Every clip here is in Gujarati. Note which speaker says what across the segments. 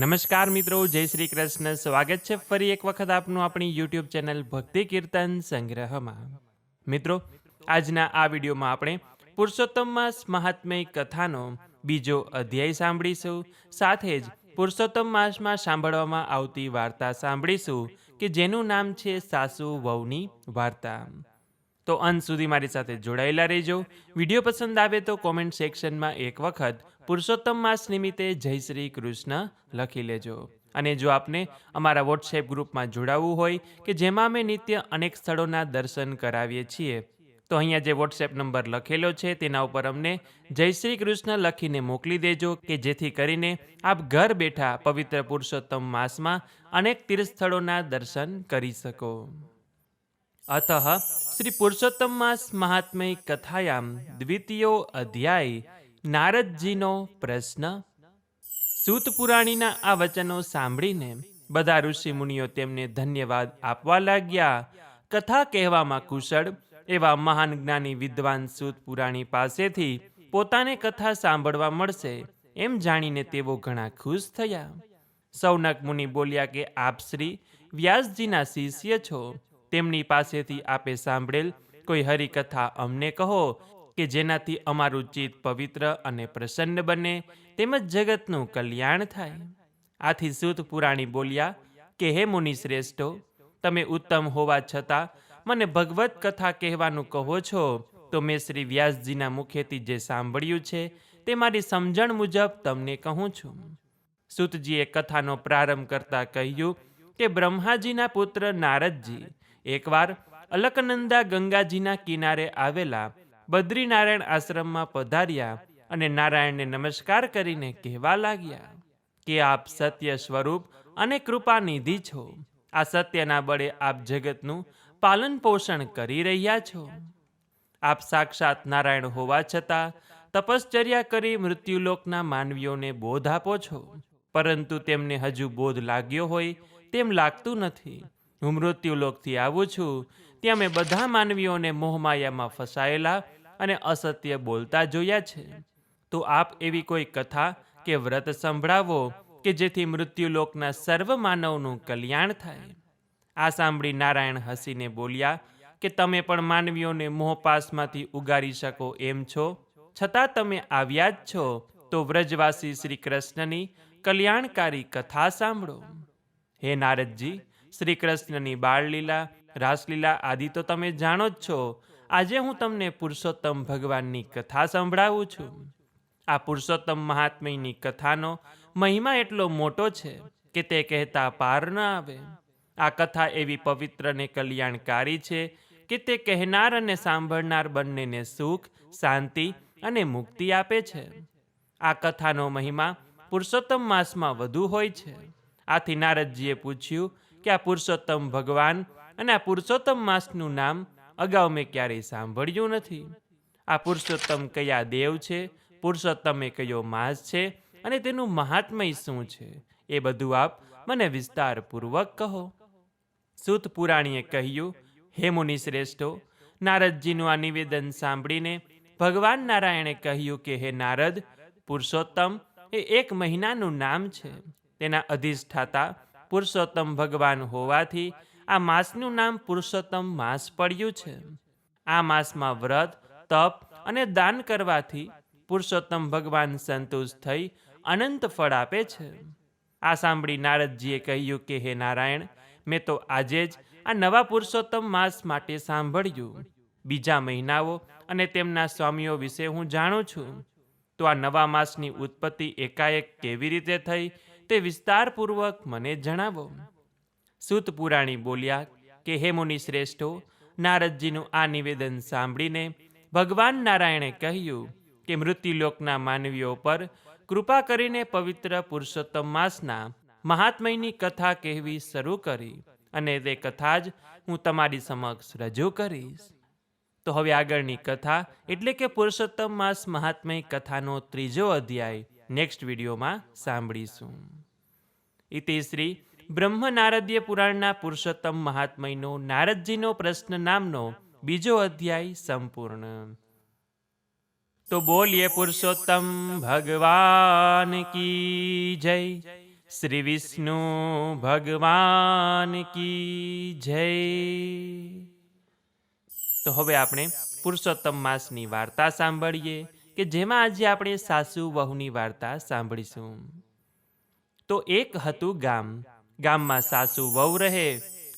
Speaker 1: નમસ્કાર મિત્રો, જય શ્રી કૃષ્ણ. સ્વાગત છે ફરી એક વખત આપનું આપણી યુટ્યુબ ચેનલ ભક્તિ કીર્તન સંગ્રહમાં. મિત્રો, આજના આ વિડીયોમાં આપણે પુરુષોત્તમ માસ મહાત્મ્ય કથાનો બીજો અધ્યાય સાંભળીશું. સાથે જ પુરુષોત્તમ માસમાં સાંભળવામાં આવતી વાર્તા સાંભળીશું કે જેનું નામ છે સાસુ વહુની વાર્તા. તો અંત સુધી મારી સાથે જોડાયેલા રહેજો. વિડીયો પસંદ આવે તો કોમેન્ટ સેક્શનમાં એક વખત પુરુષોત્તમ માસ નિમિત્તે જય શ્રી કૃષ્ણ લખી લેજો. અને જો આપને અમારા વોટ્સએપ ગ્રુપમાં જોડાવવું હોય કે જેમાં અમે નિત્ય અનેક સ્થળોના દર્શન કરાવીએ છીએ, તો અહીંયા જે વોટ્સએપ નંબર લખેલો છે તેના ઉપર અમને જય શ્રી કૃષ્ણ લખીને મોકલી દેજો કે જેથી કરીને આપ ઘર બેઠા પવિત્ર પુરુષોત્તમ માસમાં અનેક તીર્થસ્થળોના દર્શન કરી શકો. अतः श्री पुरुषोत्तम मास महात्म्य कथायाम द्वितीयो अध्याय नारदजीनो प्रश्न. सूत पुराणीना आ वचनो सांभळीने બધા ઋષિ મુનિઓ તેમને ધન્યવાદ આપવા લાગ્યા. કથા કહેવામાં કુશળ એવા મહાન જ્ઞાની વિદ્વાન સૂત પુરાણી પાસેથી પોતાને કથા સાંભળવા મળશે એમ જાણીને તેઓ ઘણા ખુશ થયા. સૌનક મુનિ બોલ્યા કે આપ શ્રી વ્યાસજીના શિષ્ય છો, તેમની પાસેથી આપે સાંભળેલ કોઈ હરિકથા અમને કહો કે જેનાથી અમારું ચિત્ત પવિત્ર અને પ્રસન્ન બને તેમજ જગતનું કલ્યાણ થાય. આથી સૂત પુરાણી બોલ્યા કે હે મુનિ શ્રેષ્ઠો, તમે ઉત્તમ હોવા છતાં મને ભગવત કથા કહેવાનું કહો છો, તો મેં શ્રી વ્યાસજીના મુખેથી જે સાંભળ્યું છે તે મારી સમજણ મુજબ તમને કહું છું. સૂતજીએ કથાનો પ્રારંભ કરતા કહ્યું કે બ્રહ્માજીના પુત્ર નારદજી એકવાર અલકનંદા ગંગાજીના કિનારે આવેલા બદ્રીનારાયણ આશ્રમમાં પધાર્યા અને નારાયણને નમસ્કાર કરીને કહેવા લાગ્યા કે આપ સત્ય સ્વરૂપ અને કૃપાનિધિ છો. આ સત્યના બળે આપ જગતનું પાલન પોષણ કરી રહ્યા છો. આપ સાક્ષાત નારાયણ હોવા છતાં તપશ્ચર્યા કરી મૃત્યુલોકના માનવીઓને બોધ આપો છો, પરંતુ તેમને હજુ બોધ લાગ્યો હોય તેમ લાગતું નથી. હું મૃત્યુલોકથી આવું છું, ત્યાં મેં બધા માનવીઓને મોહમાયામાં ફસાયેલા અને અસત્ય બોલતા જોયા છે. તો આપ એવી કોઈ કથા કે વ્રત સંભળાવો કે જેથી મૃત્યુલોકના સર્વ માનવનું કલ્યાણ થાય. આ સાંભળી નારાયણ હસીને બોલ્યા કે તમે પણ માનવીઓને મોહપાસમાંથી ઉગારી શકો એમ છો, છતાં તમે આવ્યા જ છો તો વ્રજવાસી શ્રી કૃષ્ણની કલ્યાણકારી કથા સાંભળો. હે નારદજી, શ્રી કૃષ્ણની બાળલીલા, રાસલીલા આદિ તો તમે જાણો જ છો. આજે હું તમને પુરુષોત્તમ ભગવાનની કથા સંભળાવું છું. આ પુરુષોત્તમ મહાત્મ્યની કથાનો મહિમા એટલો મોટો છે કે તે કહેતા પાર ન આવે. આ કથા એવી પવિત્ર ને કલ્યાણકારી છે કે તે કહેનાર અને સાંભળનાર બંનેને સુખ, શાંતિ અને મુક્તિ આપે છે. આ કથાનો મહિમા પુરુષોત્તમ માસમાં વધુ હોય છે. આથી નારદજીએ પૂછ્યું કે આ પુરુષોત્તમ ભગવાન અને આ પુરુષોત્તમ માસનું નામ અગાઉ મેં ક્યારેય સાંભળ્યું નથી. આ પુરુષોત્તમ કયા દેવ છે, પુરુષોત્તમ એ કયો માસ છે અને તેનું મહાત્મય શું છે, એ બધું આપ મને વિસ્તારપૂર્વક કહો. સૂત પુરાણીએ કહ્યું, હે મુનિ શ્રેષ્ઠો, નારદજીનું આ નિવેદન સાંભળીને ભગવાન નારાયણે કહ્યું કે હે નારદ, પુરુષોત્તમ એ એક મહિનાનું નામ છે. તેના અધિષ્ઠાતા પુરુષોત્તમ ભગવાન હોવાથી આ માસનું નામ પુરુષોત્તમ માસ પડ્યું છે. આ માસમાં વ્રત, તપ અને દાન કરવાથી પુરુષોત્તમ ભગવાન સંતુષ્ટ થઈ અનંત ફળ આપે છે. આ સાંભળી નારદજીએ કહ્યું કે હે નારાયણ, મેં તો આજે જ આ નવા પુરુષોત્તમ માસ માટે સાંભળ્યું. બીજા મહિનાઓ અને તેમના સ્વામીઓ વિશે હું જાણું છું, તો આ નવા માસની ઉત્પત્તિ એકાએક કેવી રીતે થઈ તે વિસ્તારપૂર્વક મને જણાવો. સૂત પુરાણી બોલ્યા કે હે મુનિ શ્રેષ્ઠો, નારદજીનું આ નિવેદન સાંભળીને ભગવાન નારાયણે કહ્યું કે મૃત્યુલોકના માનવીઓ પર કૃપા કરીને પવિત્ર પુરુષોત્તમ માસના મહાત્મ્યની કથા કહેવી શરૂ કરી અને તે કથા જ હું તમારી સમક્ષ રજૂ કરીશ. તો હવે આગળની કથા એટલે કે પુરુષોત્તમ માસ મહાત્મ્ય કથાનો ત્રીજો અધ્યાય નેક્સ્ટ વિડીયોમાં સાંભળીશું. ઇતિ શ્રી બ્રહ્મ નારદીય પુરાણના પુરુષોત્તમ મહાત્મ્યનો નારદજીનો પ્રશ્ન નામનો બીજો અધ્યાય સંપૂર્ણ. तो बोलिए पुरुषोत्तम भगवान की जय। શ્રી વિષ્ણુ ભગવાન કી જય. તો હવે આપણે પુરુષોત્તમ માસની વાર્તા સાંભળીએ કે જેમાં આજે આપણે સાસુ વહુની વાર્તા સાંભળીશું. તો એક હતું ગામમાં સાસુ વહુ રહે,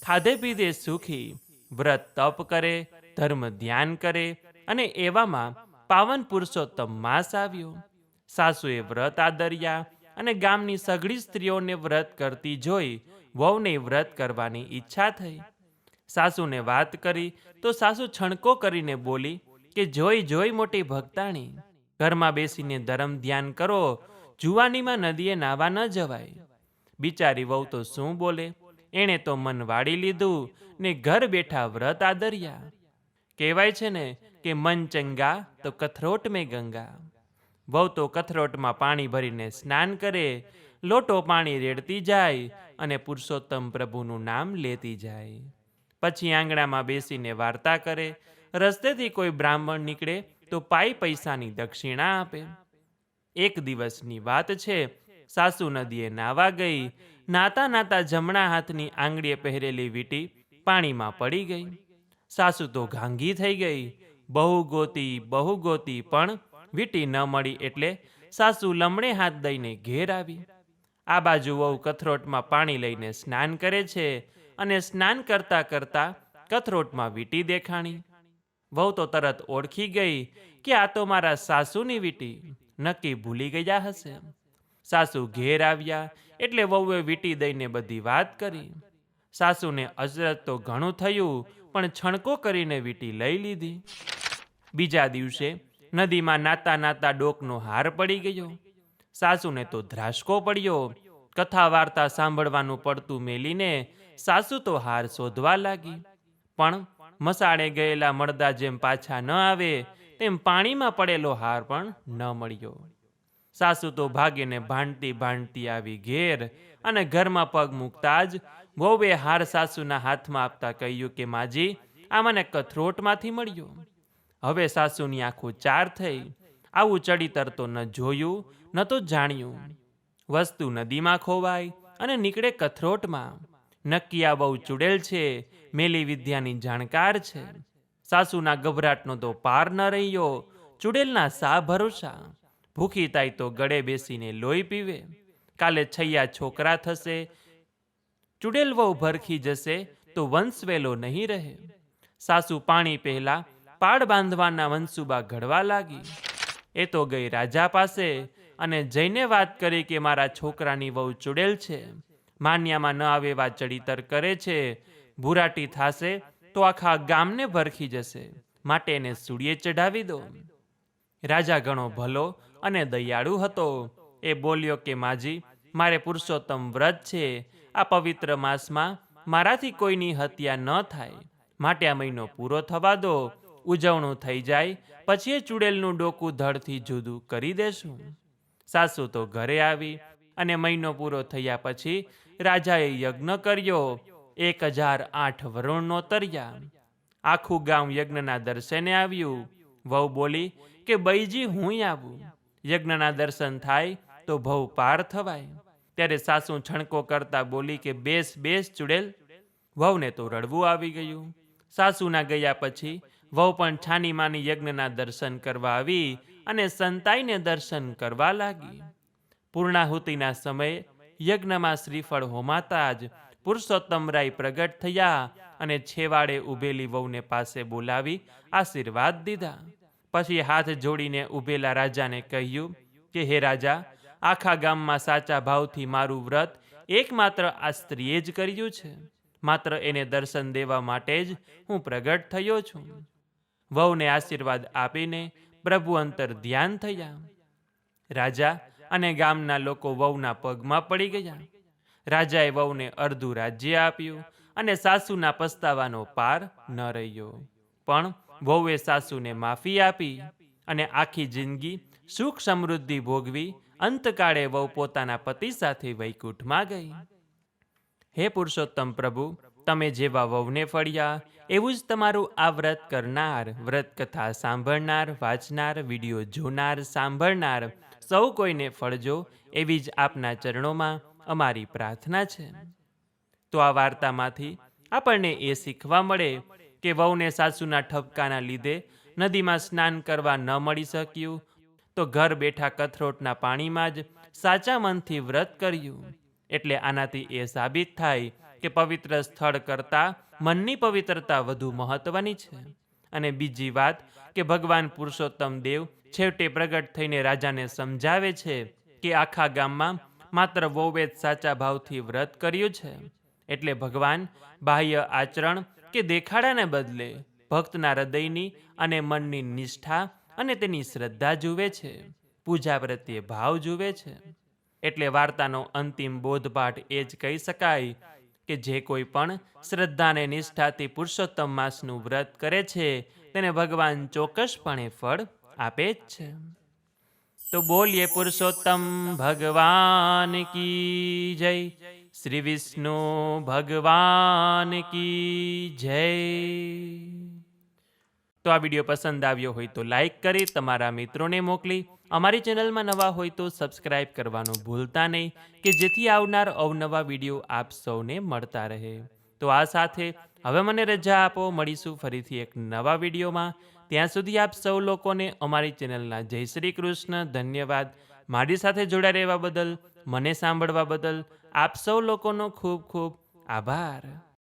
Speaker 1: ખાધે પીધે સુખી, વ્રત તપ કરે, ધર્મ ધ્યાન કરે, અને એવામાં પાવન પુરુષોત્તમ માસ આવ્યો. સાસુએ વ્રત આદર્યા અને ગામની સઘળી સ્ત્રીઓને વ્રત કરતી જોઈ વહુને વ્રત કરવાની ઈચ્છા થઈ. સાસુને વાત કરી તો સાસુ છણકો કરીને બોલી કે જોઈ જોઈ મોટી ભક્તાણી, ઘરમાં બેસીને ધર્મ ધ્યાન કરો, જુવાનીમાં નદીએ નાવા ન જવાય. બિચારી વહુ તો શું બોલે, એણે તો મન વાળી લીધું ને ઘર બેઠા વ્રત આદર્યા. કહેવાય છે ને કે મન ચંગા તો કથરોટ મેં ગંગા. વહુ તો કથરોટમાં પાણી ભરીને સ્નાન કરે, લોટો પાણી રેડતી જાય અને પુરુષોત્તમ પ્રભુનું નામ લેતી જાય. પછી આંગણામાં બેસીને વાર્તા કરે. રસ્તેથી કોઈ બ્રાહ્મણ નીકળે તો પાઈ પૈસાની દક્ષિણા આપે. એક દિવસની વાત છે, સાસુ નદીએ નાવા ગઈ. નાતા નાતા જમણા હાથની આંગળીએ પહેરેલી વીંટી પાણીમાં પડી ગઈ. સાસુ તો ઘાંઘી થઈ ગઈ. બહુ ગોતી પણ વીંટી ન મળી એટલે સાસુ લમણે હાથ દઈને ઘેર આવી. આ બાજુ વહુ કથરોટમાં પાણી લઈને સ્નાન કરે છે અને સ્નાન કરતા કરતા કથરોટમાં વીંટી દેખાણી. વહુ તો તરત ઓળખી ગઈ કે આ તો મારા સાસુની વીંટી, નક્કી ભૂલી ગયા હશે. સાસુ ઘેર આવ્યા એટલે વહુએ વીંટી દઈને બધી વાત કરી. સાસુને અચરજ તો ઘણું થયું, પણ છણકો કરીને વીંટી લઈ લીધી. બીજા દિવસે નદીમાં નાતા નાતા ડોકનો હાર પડી ગયો. સાસુને તો ધ્રાસકો પડ્યો. કથા વાર્તા સાંભળવાનું પડતું મેલીને સાસુ તો હાર શોધવા લાગી. પણ મસાણે ગયેલા મળદા જેમ પાછા ન આવે તેમ પાણીમાં પડેલો હાર પણ ન મળ્યો. સાસુ તો ભાગીને ભાંડતી આવી ઘેર અને ઘરમાં પગ મૂકતા જ વહુએ હાર સાસુના હાથમાં આપતા કહ્યું કે માજી, આ મને કથરોટમાંથી મળ્યો. હવે સાસુની આંખો ચાર થઈ. આવું ચડિતર તો ન જોયું ન તો જાણ્યું. વસ્તુ નદીમાં ખોવાય અને નીકળે કથરોટમાં. નક્કી આ બહુ ચુડેલ છે, મેલી વિદ્યાની જાણકાર છે. સાસુના ગભરાટનો તો પાર ન રહ્યો. ચુડેલના સા ભરોસા. ભૂખી થાય તો ગળે બેસીને લોહી પીવે. કાલે છૈયા છોકરા થશે. ચુડેલ વહુ ભરખી જશે તો વંશ વેલો નહીં રહે. સાસુ પાણી પહેલા પાડ બાંધવાના મનસુબા ઘડવા લાગી. એ તો ગઈ રાજા પાસે અને જઈને વાત કરી કે મારા છોકરાની વહુ ચુડેલ છે, માન્યામાં ન આવે એવા ચડિતર કરે છે. ભૂરાટી થાશે તો આખા ગામને ભરખી જશે, માટે એને સૂળીએ ચઢાવી દો. રાજા ઘણો ભલો અને દયાળુ હતો. એ બોલ્યો કે માજી, મારે પુરુષોત્તમ વ્રત છે. આ પવિત્ર માસમાં મારાથી કોઈની હત્યા ન થાય, માટે આ મહિનો પૂરો થવા દો. ઉજવણું થઈ જાય પછી એ ચુડેલનું ડોકું ધડથી જુદું કરી દેશું. સાસુ તો ઘરે આવી અને મહિનો પૂરો થયા પછી રાજાએ યજ્ઞ કર્યો. 1008 વરુણ નોતર્યા. આખું ગામ યજ્ઞના દર્શને આવ્યું. વહુ બોલી કે બઈજી હું આવું. યજ્ઞના દર્શન થાય તો ભવ પાર થવાય. ત્યારે સાસુ છણકો કરતા બોલી કે બેસ ચુડેલ. વહુને તો રડવું આવી ગયું. સાસુના ગયા પછી વહુ પણ છાની માની યજ્ઞના દર્શન કરવા આવી અને સંતાઈને દર્શન કરવા લાગી. પૂર્ણાહુતિના સમયે યજ્ઞમાં શ્રીફળ હોમાતા જ પુરુષોત્તમરાય પ્રગટ થયા અને છેવાડે ઊભેલી વહુને પાસે બોલાવી આશીર્વાદ દીધા. પછી હાથ જોડીને ઊભેલા રાજાને કહ્યું કે હે રાજા, આખા ગામમાં સાચા ભાવથી મારું વ્રત એકમાત્ર આ સ્ત્રીએ જ કર્યું છે. માત્ર એને દર્શન દેવા માટે જ હું પ્રગટ થયો છું. વહુને આશીર્વાદ આપીને પ્રભુ અંતર ધ્યાન થયા. રાજા અને ગામના લોકો વહુના પગમાં પડી ગયા. રાજાએ વહુને અડધું રાજ્ય આપ્યું અને સાસુના પસ્તાવાનો પાર ન રહ્યો. પણ વહુએ સાસુને માફી આપી અને આખી જિંદગી સુખ સમૃદ્ધિ ભોગવી અંતકાળે વહુ પોતાના પતિ સાથે વૈકુંઠમાં ગઈ. હે પુરુષોત્તમ પ્રભુ, તમે જેવા વહુને ફળ્યા એવું જ તમારું આ વ્રત કરનાર, વ્રત કથા સાંભળનાર, વાંચનાર, વિડીયો જોનાર, સાંભળનાર સૌ કોઈને ફળજો એવી જ આપના ચરણોમાં અમારી પ્રાર્થના છે. તો આ વાર્તામાંથી આપણને એ શીખવા મળે કે વહુને સાસુના ઠપકાના લીધે નદીમાં સ્નાન કરવા ન મળી શક્યું તો ઘર બેઠા કથરોટના પાણીમાં જ સાચા મનથી વ્રત કર્યું. એટલે આનાથી એ સાબિત થાય કે પવિત્ર સ્થળ કરતાં મનની પવિત્રતા વધુ મહત્વની છે. અને બીજી વાત કે ભગવાન પુરુષોત્તમ દેવ છેવટે પ્રગટ થઈને રાજાને સમજાવે છે કે આખા ગામમાં માત્ર વહુએ જ સાચા ભાવથી વ્રત કર્યું છે. એટલે ભગવાન બાહ્ય આચરણ કે દેખાડાને બદલે ભક્તના હૃદયની અને મનની નિષ્ઠા અને તેની શ્રદ્ધા જુએ છે, પૂજા પ્રત્યે ભાવ જુએ છે. એટલે વાર્તાનો અંતિમ બોધપાઠ એ જ કહી શકાય કે જે કોઈ પણ શ્રદ્ધા અને નિષ્ઠાથી પુરુષોત્તમ માસનું વ્રત કરે છે તેને ભગવાન ચોક્કસપણે ફળ આપે જ છે. તો બોલીએ પુરુષોત્તમ ભગવાન કી જય, શ્રી વિષ્ણુ ભગવાન કી જય. તો આ વિડીયો પસંદ આવ્યો હોય તો લાઈક કરી તમારા મિત્રોને મોકલી, અમારી ચેનલમાં નવા હોય તો સબસ્ક્રાઇબ કરવાનું ભૂલતા નહીં કે જેથી આવનાર અવનવા વિડીયો આપ સૌને મળતા રહે. તો આ સાથે હવે મને રજા આપો, મળીશું ફરીથી એક નવા વિડીયોમાં. ત્યાં સુધી આપ સૌ લોકોને અમારી ચેનલના જય શ્રી કૃષ્ણ. ધન્યવાદ. મારી સાથે જોડાઈ રહેવા બદલ, મને સાંભળવા બદલ આપ સૌ લોકોનો ખૂબ ખૂબ આભાર.